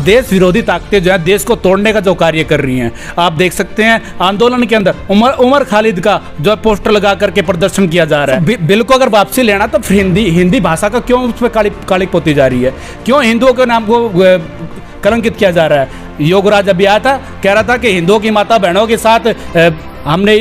देश विरोधी ताकतें जो है देश को तोड़ने का जो कार्य कर रही हैं, आप देख सकते हैं आंदोलन के अंदर उमर खालिद का जो है पोस्टर लगा करके प्रदर्शन किया जा रहा है। बिल को अगर वापसी लेना तो फिर हिंदी भाषा का क्यों उस पर कालिक पोती जा रही है, क्यों हिंदुओं के नाम को कलंकित किया जा रहा है। योगराज अभी आया था, कह रहा था कि हिंदुओं की माता बहनों के साथ हमने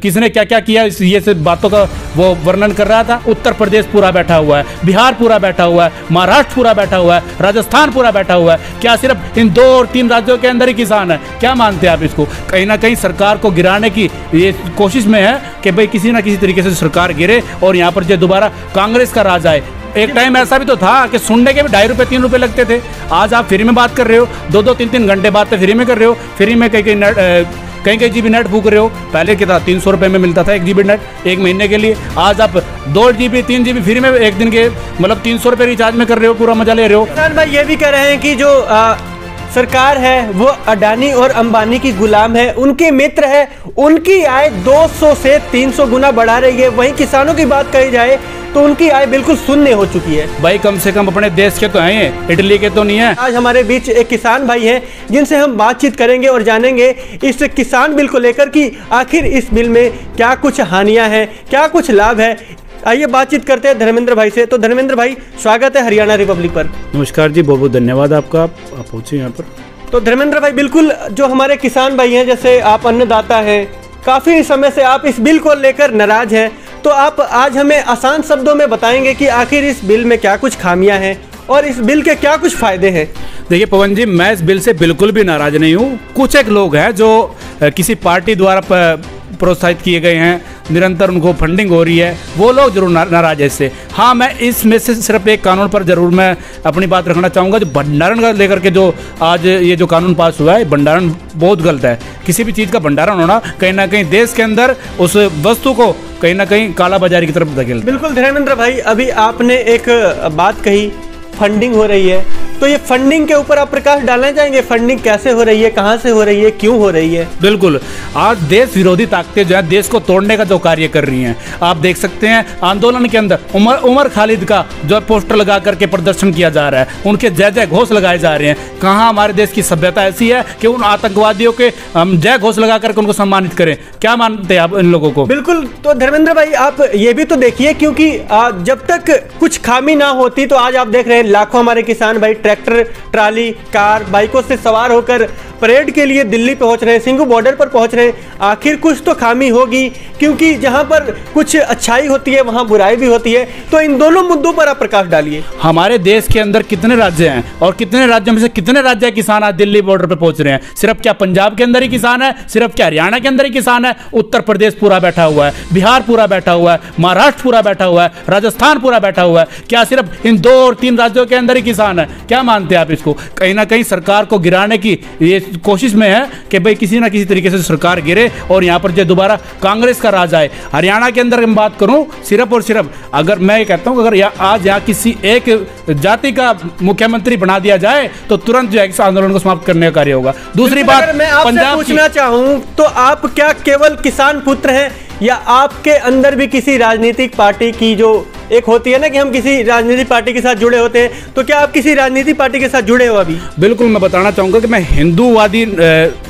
किसने क्या क्या किया, ये सब बातों का वो वर्णन कर रहा था। उत्तर प्रदेश पूरा बैठा हुआ है, बिहार पूरा बैठा हुआ है, महाराष्ट्र पूरा बैठा हुआ है, राजस्थान पूरा बैठा हुआ है। क्या सिर्फ इन 2 और 3 राज्यों के अंदर ही किसान है? क्या मानते हैं आप इसको? कहीं ना कहीं सरकार को गिराने की ये कोशिश में है कि भाई किसी ना किसी तरीके से सरकार गिरे और यहाँ पर जो दोबारा कांग्रेस का राज आए। एक टाइम ऐसा भी तो था कि सुनने के भी 2.5 रुपये 3 रुपये लगते थे। आज आप फ्री में बात कर रहे हो, 2-2 3-3 घंटे बात फ्री में कर रहे हो। फ्री में कहीं जीबी नेट फूक रहे हो। पहले कितना 300 रुपये में मिलता था 1 GB नेट 1 महीने के लिए। आज आप 2 GB 3 GB फ्री में एक दिन के मतलब 300 रुपये रिचार्ज में कर रहे हो, पूरा मजा ले रहे हो। किसान भाई ये भी कह रहे हैं कि जो सरकार है वो अडानी और अंबानी की गुलाम है, उनके मित्र है, उनकी आय 200 से 300 गुना बढ़ा रही है। वहीं किसानों की बात कही जाए तो उनकी आय बिल्कुल शून्य हो चुकी है। भाई कम से कम अपने देश के तो हैं, इटली के तो नहीं है। आज हमारे बीच एक किसान भाई हैं जिनसे हम बातचीत करेंगे और जानेंगे इस किसान बिल को लेकर कि आखिर इस बिल में क्या कुछ हानियां हैं, क्या कुछ लाभ है। आइए बातचीत करते हैं धर्मेंद्र भाई से। तो धर्मेंद्र भाई स्वागत है हरियाणा रिपब्लिक पर। नमस्कार जी, बहुत बहुत धन्यवाद आपका, आप पहुंचे यहाँ पर। तो धर्मेंद्र भाई बिल्कुल जो हमारे किसान भाई हैं, जैसे आप अन्नदाता हैं, काफ़ी समय से आप इस बिल को लेकर नाराज हैं, तो आप आज हमें आसान शब्दों में बताएंगे कि आखिर इस बिल में क्या कुछ खामियां हैं और इस बिल के क्या कुछ फायदे हैं। देखिए पवन जी, मैं इस बिल से बिल्कुल भी नाराज नहीं हूँ। कुछ एक लोग हैं जो किसी पार्टी द्वारा प्रोत्साहित किए गए हैं, निरंतर उनको फंडिंग हो रही है, वो लोग जरूर नाराज है इससे। हाँ, मैं इसमें से सिर्फ एक कानून पर जरूर मैं अपनी बात रखना चाहूँगा। जो भंडारण का लेकर के जो आज ये जो कानून पास हुआ है, भंडारण बहुत गलत है। किसी भी चीज़ का भंडारण होना कहीं ना कहीं देश के अंदर उस वस्तु को कहीं ना कहीं काला बाजारी की तरफ धकेल। बिल्कुल धर्मेंद्र भाई, अभी आपने एक बात कही, फंडिंग हो रही है, तो ये फंडिंग के ऊपर आप प्रकाश डालना चाहेंगे? फंडिंग कैसे हो रही है, कहां से हो रही है, क्यों हो रही है? बिल्कुल, आज देश विरोधी ताकतें जो है देश को तोड़ने का जो कार्य कर रही हैं, आप देख सकते हैं आंदोलन के अंदर उमर खालिद का जो है पोस्टर लगा करके प्रदर्शन किया जा रहा है, उनके जय जय घोष लगाए जा रहे हैं। कहाँ हमारे देश की सभ्यता ऐसी है कि उन आतंकवादियों के हम जय घोष लगा करके उनको सम्मानित करें? क्या मानते हैं आप इन लोगों को? बिल्कुल, तो धर्मेंद्र भाई आप ये भी तो देखिए, क्योंकि जब तक कुछ खामी ना होती तो आज आप देख रहे हैं लाखों हमारे किसान भाई ट्रैक्टर, ट्राली, कार, बाइकों से सवार होकर परेड के लिए दिल्ली पहुंच रहे हैं, सिंघू बॉर्डर पर पहुंच रहे हैं। आखिर कुछ तो खामी होगी, क्योंकि जहां पर कुछ अच्छाई होती है वहां बुराई भी होती है। तो इन दोनों मुद्दों पर आप प्रकाश डालिए। हमारे देश के अंदर कितने राज्य हैं और कितने राज्यों में से कितने राज्य किसान आज दिल्ली बॉर्डर पर पहुंच रहे हैं? सिर्फ क्या पंजाब के अंदर ही किसान है? सिर्फ क्या हरियाणा के अंदर ही किसान है? उत्तर प्रदेश पूरा बैठा हुआ है, बिहार पूरा बैठा हुआ है, महाराष्ट्र पूरा बैठा हुआ है, राजस्थान पूरा बैठा हुआ है। क्या सिर्फ इन 2 और 3 राज्यों के अंदर ही किसान है? क्या मानते हैं आप इसको? कहीं ना कहीं सरकार को गिराने की ये कोशिश में है कि भाई किसी ना किसी तरीके से सरकार गिरे और यहाँ पर जो दोबारा कांग्रेस का राज आए। हरियाणा के अंदर मैं बात करूं, सिर्फ और सिर्फ अगर मैं कहता हूं अगर आज यहाँ किसी एक जाति का मुख्यमंत्री बना दिया जाए तो तुरंत जो है इस आंदोलन को समाप्त करने का कार्य होगा। दूसरी बात, मैं आपसे पूछना चाहूं तो आप क्या केवल किसान पुत्र हैं या आपके अंदर भी किसी राजनीतिक पार्टी की जो एक होती है ना कि हम किसी राजनीतिक पार्टी के साथ जुड़े होते हैं, तो क्या आप किसी राजनीतिक पार्टी के साथ जुड़े हो अभी? बिल्कुल, मैं बताना चाहूँगा कि मैं हिंदूवादी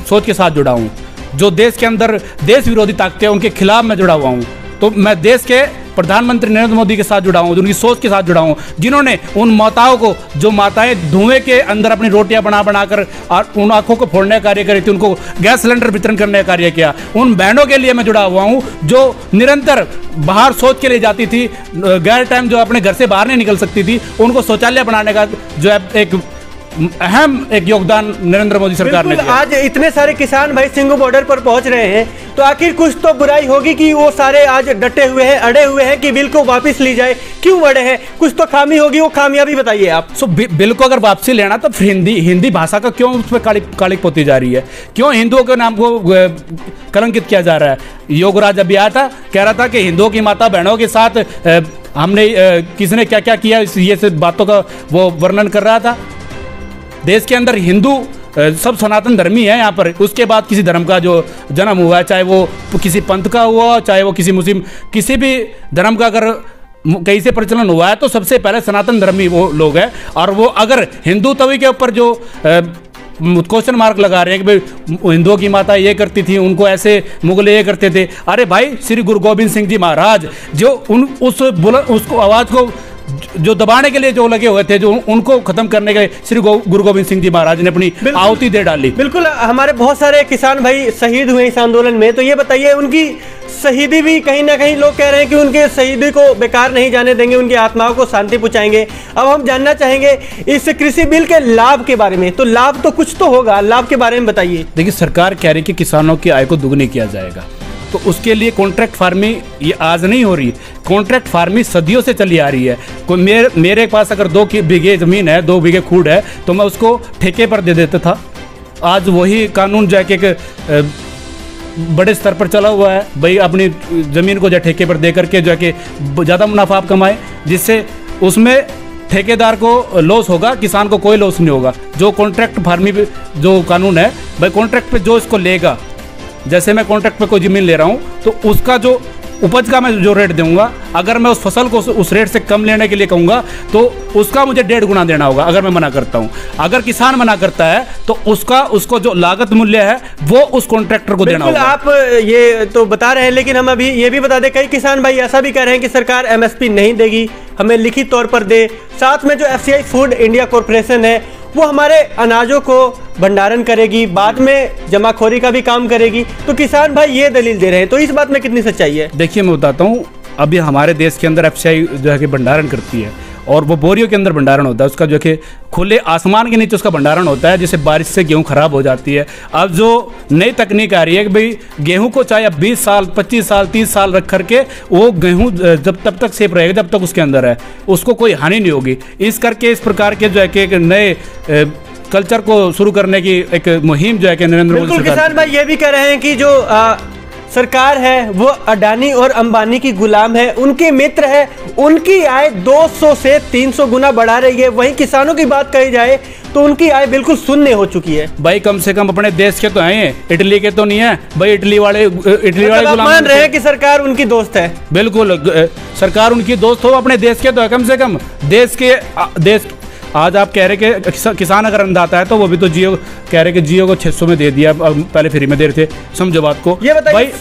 सोच के साथ जुड़ा हूँ। जो देश के अंदर देश विरोधी ताकतें हैं उनके खिलाफ मैं जुड़ा हुआ हूँ। तो मैं देश के प्रधानमंत्री नरेंद्र मोदी के साथ जुड़ा हूँ, उनकी सोच के साथ जुड़ा हूँ, जिन्होंने उन माताओं को, जो माताएं धुएं के अंदर अपनी रोटियां बनाकर और उन आंखों को फोड़ने का कार्य करी थी, उनको गैस सिलेंडर वितरण करने का कार्य किया। उन बहनों के लिए मैं जुड़ा हुआ हूँ जो निरंतर बाहर शौच के लिए जाती थी, गैर टाइम जो अपने घर से बाहर नहीं निकल सकती थी, उनको शौचालय बनाने का जो है एक अहम योगदान नरेंद्र मोदी सरकार ने दिया। आज इतने सारे किसान भाई सिंघू बॉर्डर पर पहुंच रहे हैं, तो आखिर कुछ तो बुराई होगी कि वो सारे आज डटे हुए हैं, अड़े हुए हैं कि बिल को वापस ली जाए। क्यों अड़े हैं? कुछ तो खामी होगी, वो खामियां भी बताइए आप। बिल को अगर वापसी लेना तो फिर हिंदी भाषा का क्यों उस पर कालिक पोती जा रही है, क्यों हिंदुओं के नाम को कलंकित किया जा रहा है। योगराज अभी आया था, कह रहा था कि हिंदुओं की माता बहनों के साथ हमने किसने क्या क्या किया, ये सब बातों का वो वर्णन कर रहा था। देश के अंदर हिंदू सब सनातन धर्मी है यहाँ पर। उसके बाद किसी धर्म का जो जन्म हुआ है, चाहे वो किसी पंथ का हुआ, चाहे वो किसी मुस्लिम, किसी भी धर्म का अगर कहीं से प्रचलन हुआ है तो सबसे पहले सनातन धर्मी वो लोग हैं। और वो अगर हिंदू तवी के ऊपर जो क्वेश्चन मार्क लगा रहे हैं कि भाई हिंदुओं की माता ये करती थी, उनको ऐसे मुगल ये करते थे, अरे भाई श्री गुरु गोविंद सिंह जी महाराज जो उसको आवाज़ को जो दबाने के लिए जो लगे हुए थे, जो उनको खत्म करने के लिए श्री गुरु गोविंद सिंह जी महाराज ने अपनी आहुति दे डाली। बिल्कुल, हमारे बहुत सारे किसान भाई शहीद हुए इस आंदोलन में, तो ये बताइए उनकी शहीदी भी कहीं ना कहीं लोग कह रहे हैं कि उनके शहीदी को बेकार नहीं जाने देंगे, उनकी आत्माओं को शांति पहुंचाएंगे। अब हम जानना चाहेंगे इस कृषि बिल के लाभ के बारे में, तो लाभ तो कुछ तो होगा, लाभ के बारे में बताइए। देखिए, सरकार कह रही है कि किसानों की आय को दुगनी किया जाएगा, तो उसके लिए कॉन्ट्रैक्ट फार्मिंग ये आज नहीं हो रही, कॉन्ट्रैक्ट फार्मिंग सदियों से चली आ रही है। कोई मेरे पास अगर 2 बीघे ज़मीन है, 2 बीघे खूड है, तो मैं उसको ठेके पर दे देता था। आज वही कानून जाके बड़े स्तर पर चला हुआ है, भाई अपनी ज़मीन को जो ठेके पर दे करके जो है कि ज़्यादा मुनाफा आप कमाए, जिससे उसमें ठेकेदार को लॉस होगा, किसान को कोई लॉस नहीं होगा। जो कॉन्ट्रैक्ट फार्मिंग जो कानून है, भाई कॉन्ट्रैक्ट पे जो इसको लेगा, जैसे मैं कॉन्ट्रैक्ट पे कोई ज़मीन ले रहा हूँ तो उसका जो उपज का मैं जो रेट दूंगा, अगर मैं उस फसल को उस रेट से कम लेने के लिए कहूँगा तो उसका मुझे 1.5 गुना देना होगा, अगर मैं मना करता हूँ। अगर किसान मना करता है तो उसको जो लागत मूल्य है वो उस कॉन्ट्रैक्टर को देना होगा। आप ये तो बता रहे हैं, लेकिन हम अभी ये भी बता दें, कई किसान भाई ऐसा भी कह रहे हैं कि सरकार MSP नहीं देगी, हमें लिखित तौर पर दे। साथ में जो FCI फूड इंडिया कॉरपोरेशन है वो हमारे अनाजों को भंडारण करेगी, बाद में जमाखोरी का भी काम करेगी। तो किसान भाई ये दलील दे रहे हैं, तो इस बात में कितनी सच्चाई है? देखिए, मैं बताता हूँ, अभी हमारे देश के अंदर FCI जो है कि भंडारण करती है, और वो बोरियों के अंदर भंडारण होता है, उसका जो कि खुले आसमान के नीचे उसका भंडारण होता है, जिससे बारिश से गेहूं खराब हो जाती है। अब जो नई तकनीक आ रही है कि भाई गेहूं को चाहे 20 साल 25 साल 30 साल रख करके वो गेहूं जब तब तक सेफ रहेगा जब तक उसके अंदर है, उसको कोई हानि नहीं होगी। इस करके इस प्रकार के जो है कि एक नए कल्चर को शुरू करने की एक मुहिम जो है कि नरेंद्र मोदी सरकार। किसान भाई ये भी कह रहे हैं कि जो सरकार है वो अडानी और अंबानी की गुलाम है, उनके मित्र है, उनकी आय 200 से 300 गुना बढ़ा रही है। वहीं किसानों की बात कही जाए तो उनकी आय बिल्कुल शून्य हो चुकी है। भाई कम से कम अपने देश के तो हैं, इटली के तो नहीं है भाई। इटली वाले गुलाम मान रहे हैं कि सरकार उनकी दोस्त है। बिल्कुल, सरकार उनकी दोस्त हो, अपने देश के तो है कम से कम। देश आज आप कह रहे कि किसान अगर अंदाता है तो वो भी तो जियो कह रहे कि जियो को 600 में दे दिया, पहले फ्री में दे रहे थे। समझो बात को। ये बताइए भाई,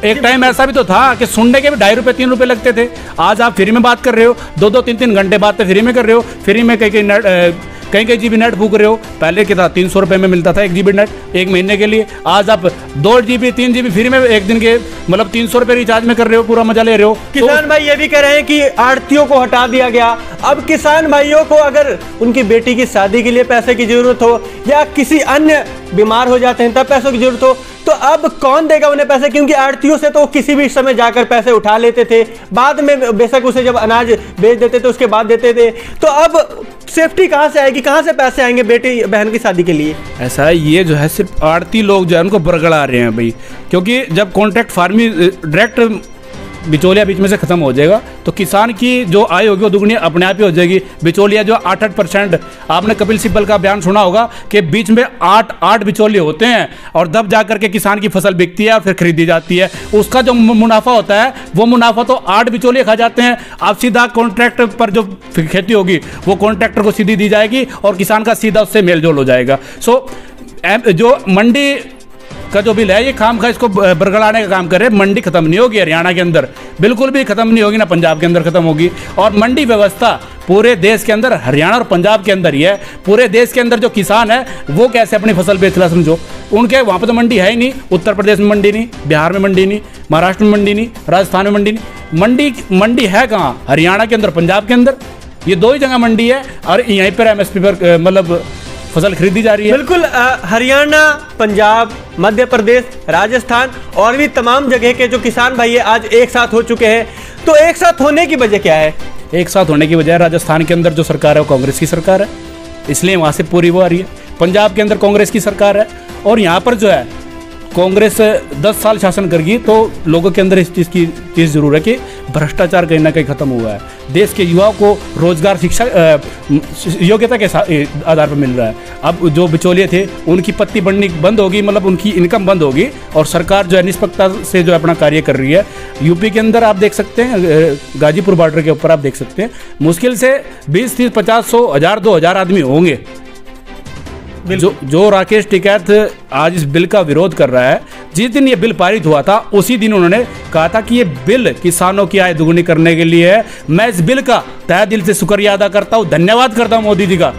एक टाइम ऐसा भी तो था कि सुनने के भी 2.5 रुपये 3 रुपये लगते थे। आज आप फ्री में बात कर रहे हो, 2-2 3-3 घंटे बात तो फ्री में कर रहे हो। फ्री में कहीं GB नेट फूक रहे हो। पहले क्या था, 300 रुपये में मिलता था 1 GB नेट 1 महीने के लिए। आज आप 2 GB 3 GB फ्री में एक दिन के मतलब 300 रुपये रिचार्ज में कर रहे हो, पूरा मजा ले रहे हो। किसान भाई ये भी कह रहे हैं कि आड़तियों को हटा दिया गया। अब किसान भाइयों को अगर उनकी बेटी की शादी के लिए पैसे की जरूरत हो या किसी अन्य बीमार हो जाते हैं तब पैसों की जरूरत हो, तो अब कौन देगा उन्हें पैसे? क्योंकि आड़तियों से तो किसी भी समय जाकर पैसे उठा लेते थे, बाद में बेशक उसे जब अनाज बेच देते थे उसके बाद देते थे। तो अब सेफ्टी कहाँ से आएगी, कहाँ से पैसे आएंगे बेटी बहन की शादी के लिए? ऐसा है, ये जो है सिर्फ आड़ती लोग जो है उनको बरगड़ा रहे हैं भाई। क्योंकि जब कॉन्ट्रैक्ट फार्मिंग डायरेक्ट बिचौलिया बीच में से खत्म हो जाएगा तो किसान की जो आय होगी वो दुगनी अपने आप ही हो जाएगी। बिचौलिया जो 8% आपने कपिल सिब्बल का बयान सुना होगा कि बीच में 8 बिचौलिए होते हैं और तब जाकर के किसान की फसल बिकती है और फिर खरीदी जाती है। उसका जो मुनाफा होता है वो मुनाफा तो 8 बिचौलिए खा जाते हैं। अब सीधा कॉन्ट्रैक्ट पर जो खेती होगी वो कॉन्ट्रैक्टर को सीधी दी जाएगी और किसान का सीधा उससे मेलजोल हो जाएगा। जो मंडी का जो बिल है ये खाम खा इसको बरगड़ाने का काम करे। मंडी खत्म नहीं होगी हरियाणा के अंदर, बिल्कुल भी खत्म नहीं होगी, ना पंजाब के अंदर खत्म होगी। और मंडी व्यवस्था पूरे देश के अंदर, हरियाणा और पंजाब के अंदर ही है। पूरे देश के अंदर जो किसान है वो कैसे अपनी फसल बेच रहा, समझो। उनके वहाँ पर तो मंडी है ही नहीं। उत्तर प्रदेश में मंडी नहीं, बिहार में मंडी नहीं, महाराष्ट्र में मंडी नहीं, राजस्थान में मंडी नहीं। मंडी है कहाँ? हरियाणा के अंदर, पंजाब के अंदर। ये 2 ही जगह मंडी है और यहीं पर MSP पर मतलब फसल खरीदी जा रही है। बिल्कुल, हरियाणा, पंजाब, मध्य प्रदेश, राजस्थान और भी तमाम जगह के जो किसान भाई आज एक साथ हो चुके हैं। तो एक साथ होने की वजह क्या है? एक साथ होने की वजह राजस्थान के अंदर जो सरकार है वो कांग्रेस की सरकार है, इसलिए वहाँ से पूरी वो आ रही है। पंजाब के अंदर कांग्रेस की सरकार है और यहाँ पर जो है कांग्रेस 10 साल शासन करेगी तो लोगों के अंदर इस चीज़ जरूर है कि भ्रष्टाचार कहीं ना कहीं खत्म हुआ है। देश के युवाओं को रोजगार, शिक्षा, योग्यता के आधार पर मिल रहा है। अब जो बिचौलिए थे उनकी पत्ती बढ़नी बंद होगी, मतलब उनकी इनकम बंद होगी और सरकार जो है निष्पक्षता से जो अपना कार्य कर रही है। यूपी के अंदर आप देख सकते हैं, गाजीपुर बॉर्डर के ऊपर आप देख सकते हैं, मुश्किल से 20, 30, 50, 100, 1000, 2000 आदमी होंगे जो राकेश टिकैत आज इस बिल का विरोध कर रहा है। जिस दिन ये बिल पारित हुआ था उसी दिन उन्होंने कहा था कि ये बिल किसानों की आय दुगनी करने के लिए है। मैं इस बिल का तहे दिल से शुक्रिया अदा करता हूँ, धन्यवाद करता हूँ मोदी जी का।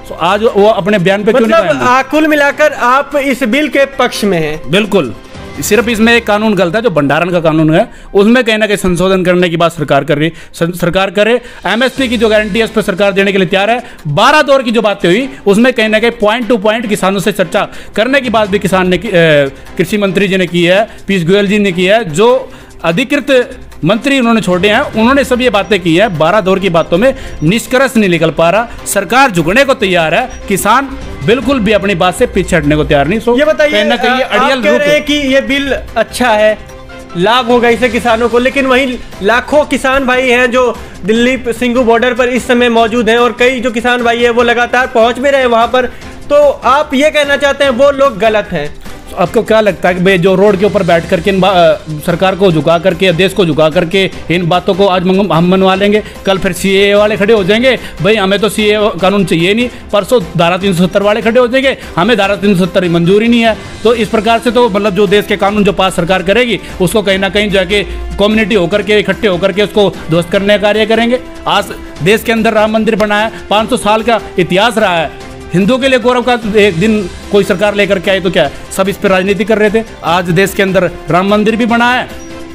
तो आज वो अपने बयान पे क्यों नहीं मतलब कुल मिलाकर आप इस बिल के पक्ष में हैं? बिल्कुल। सिर्फ इसमें एक कानून गलत है, जो भंडारण का कानून है उसमें कहीं ना कहीं संशोधन करने की बात सरकार कर रही है। सरकार करे, एमएसपी की जो गारंटी है उस पर सरकार देने के लिए तैयार है। 12 दौर की जो बातें हुई उसमें कहीं ना कहीं पॉइंट टू पॉइंट किसानों से चर्चा करने की बात भी कृषि मंत्री जी ने की है, पीयूष गोयल जी ने की है। जो अधिकृत मंत्री उन्होंने छोड़े हैं उन्होंने सब ये बातें की है। 12 दौर की बातों में निष्कर्ष नहीं निकल पा रहा। सरकार झुकने को तैयार है, किसान बिल्कुल भी अपनी बात से पीछे हटने को तैयार नहीं। ये बताइए, आप कह रहे हैं कि ये बिल अच्छा है, लाभ होगा इससे किसानों को, लेकिन वहीं लाखों किसान भाई हैं जो दिल्ली सिंघू बॉर्डर पर इस समय मौजूद हैं और कई जो किसान भाई है वो लगातार पहुंच भी रहे हैं वहां पर। तो आप ये कहना चाहते हैं वो लोग गलत हैं? आपको क्या लगता है कि भाई जो रोड के ऊपर बैठ करके सरकार को झुका करके, देश को झुका करके इन बातों को आज हम मनवा लेंगे, कल फिर सीएए वाले खड़े हो जाएंगे, भाई हमें तो सीएए कानून चाहिए नहीं, परसों धारा 370 वाले खड़े हो जाएंगे, हमें धारा 370 मंजूरी नहीं है। तो इस प्रकार से तो मतलब जो देश के कानून जो पास सरकार करेगी उसको कहीं ना कहीं जाके कम्युनिटी होकर के इकट्ठे होकर के उसको ध्वस्त करने का कार्य करेंगे। आज देश के अंदर राम मंदिर बना है, 500 साल का इतिहास रहा है, हिंदुओं के लिए गौरव का एक दिन कोई सरकार लेकर के आई तो क्या सब इस पर राजनीति कर रहे थे। आज देश के अंदर राम मंदिर भी बना है,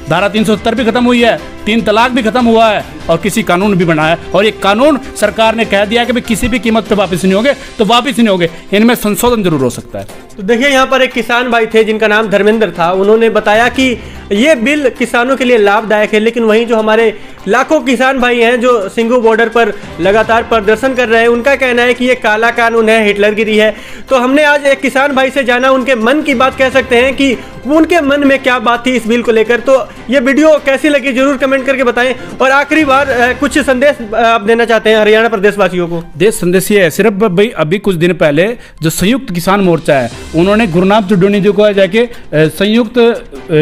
धारा 370 भी खत्म हुई है, 3 तलाक भी खत्म हुआ है और किसी कानून भी बना है। और ये कानून सरकार ने कह दिया कि भाई किसी भी कीमत पे वापस नहीं होंगे, तो वापस नहीं होंगे, इनमें संशोधन जरूर हो सकता है। तो देखिए यहाँ पर एक किसान भाई थे जिनका नाम धर्मेंद्र था, उन्होंने बताया कि ये बिल किसानों के लिए लाभदायक है, लेकिन वहीं जो हमारे लाखों किसान भाई हैं जो सिंघू बॉर्डर पर लगातार प्रदर्शन कर रहे हैं, उनका कहना है कि ये काला कानून है, हिटलरगिरी है। तो हमने आज एक किसान भाई से जाना उनके मन की बात, कह सकते हैं कि उनके मन में क्या बात थी इस बिल को लेकर। तो ये वीडियो कैसी लगी जरूर कमेंट करके बताएं। और आखिरी बार कुछ संदेश आप देना चाहते हैं हरियाणा प्रदेश वासियों को? देश संदेश ये है सिर्फ भाई, अभी कुछ दिन पहले जो संयुक्त किसान मोर्चा है उन्होंने गुरनाम चुड्डोनी जी को जाके संयुक्त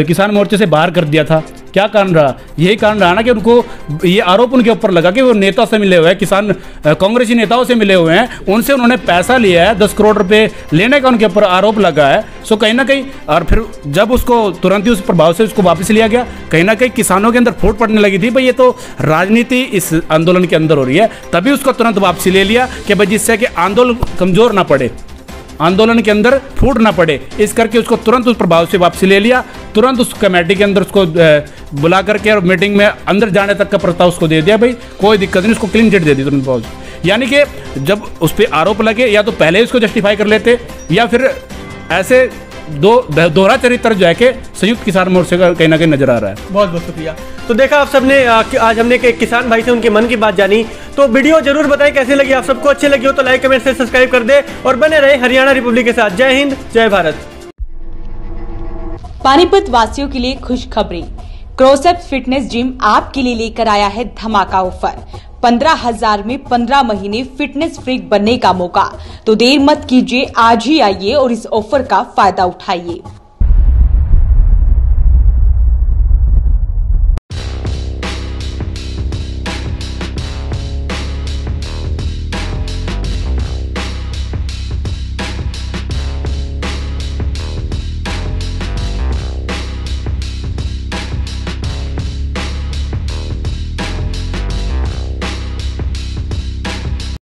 किसान मोर्चे से बाहर कर दिया था। क्या कारण रहा? यही कारण रहा ना कि उनको ये आरोप उनके ऊपर लगा कि वो नेता से मिले हुए हैं, किसान कांग्रेसी नेताओं से मिले हुए हैं, उनसे उन्होंने पैसा लिया है, 10 करोड़ रुपए लेने का उनके ऊपर आरोप लगा है। सो कहीं ना कहीं, और फिर जब उसको तुरंत ही उस प्रभाव से उसको वापस लिया गया, कहीं ना कहीं किसानों के अंदर फूट पड़ने लगी थी भाई ये तो राजनीति इस आंदोलन के अंदर हो रही है। तभी उसको तुरंत वापसी ले लिया कि भाई जिससे कि आंदोलन कमजोर ना पड़े, आंदोलन के अंदर फूट ना पड़े, इस करके उसको तुरंत उस प्रभाव से वापसी ले लिया। तुरंत उस कमेटी के अंदर उसको बुला करके और मीटिंग में अंदर जाने तक का प्रस्ताव उसको दे दिया, भाई कोई दिक्कत नहीं, उसको क्लीन चिट दे दी तुरंत पहुंच। यानी कि जब उस पर आरोप लगे या तो पहले उसको जस्टिफाई कर लेते या फिर ऐसे दोहरा चरित्र जो है कि संयुक्त किसान मोर्चे का कहीं ना कहीं नजर आ रहा है। बहुत बहुत शुक्रिया। तो देखा आप सबने, आज हमने एक किसान भाई से उनके मन की बात जानी। तो वीडियो जरूर बताएं कैसी लगी, आप सबको अच्छी लगी हो तो लाइक कमेंट से सब्सक्राइब कर दे और बने रहे हरियाणा रिपब्लिक के साथ। जय हिंद, जय भारत। पानीपत वासियों के लिए खुशखबरी, क्रोसेप्स फिटनेस जिम आपके लिए लेकर आया है धमाका ऑफर। 15,000 में 15 महीने फिटनेस फ्रीक बनने का मौका। तो देर मत कीजिए, आज ही आइए और इस ऑफर का फायदा उठाइए।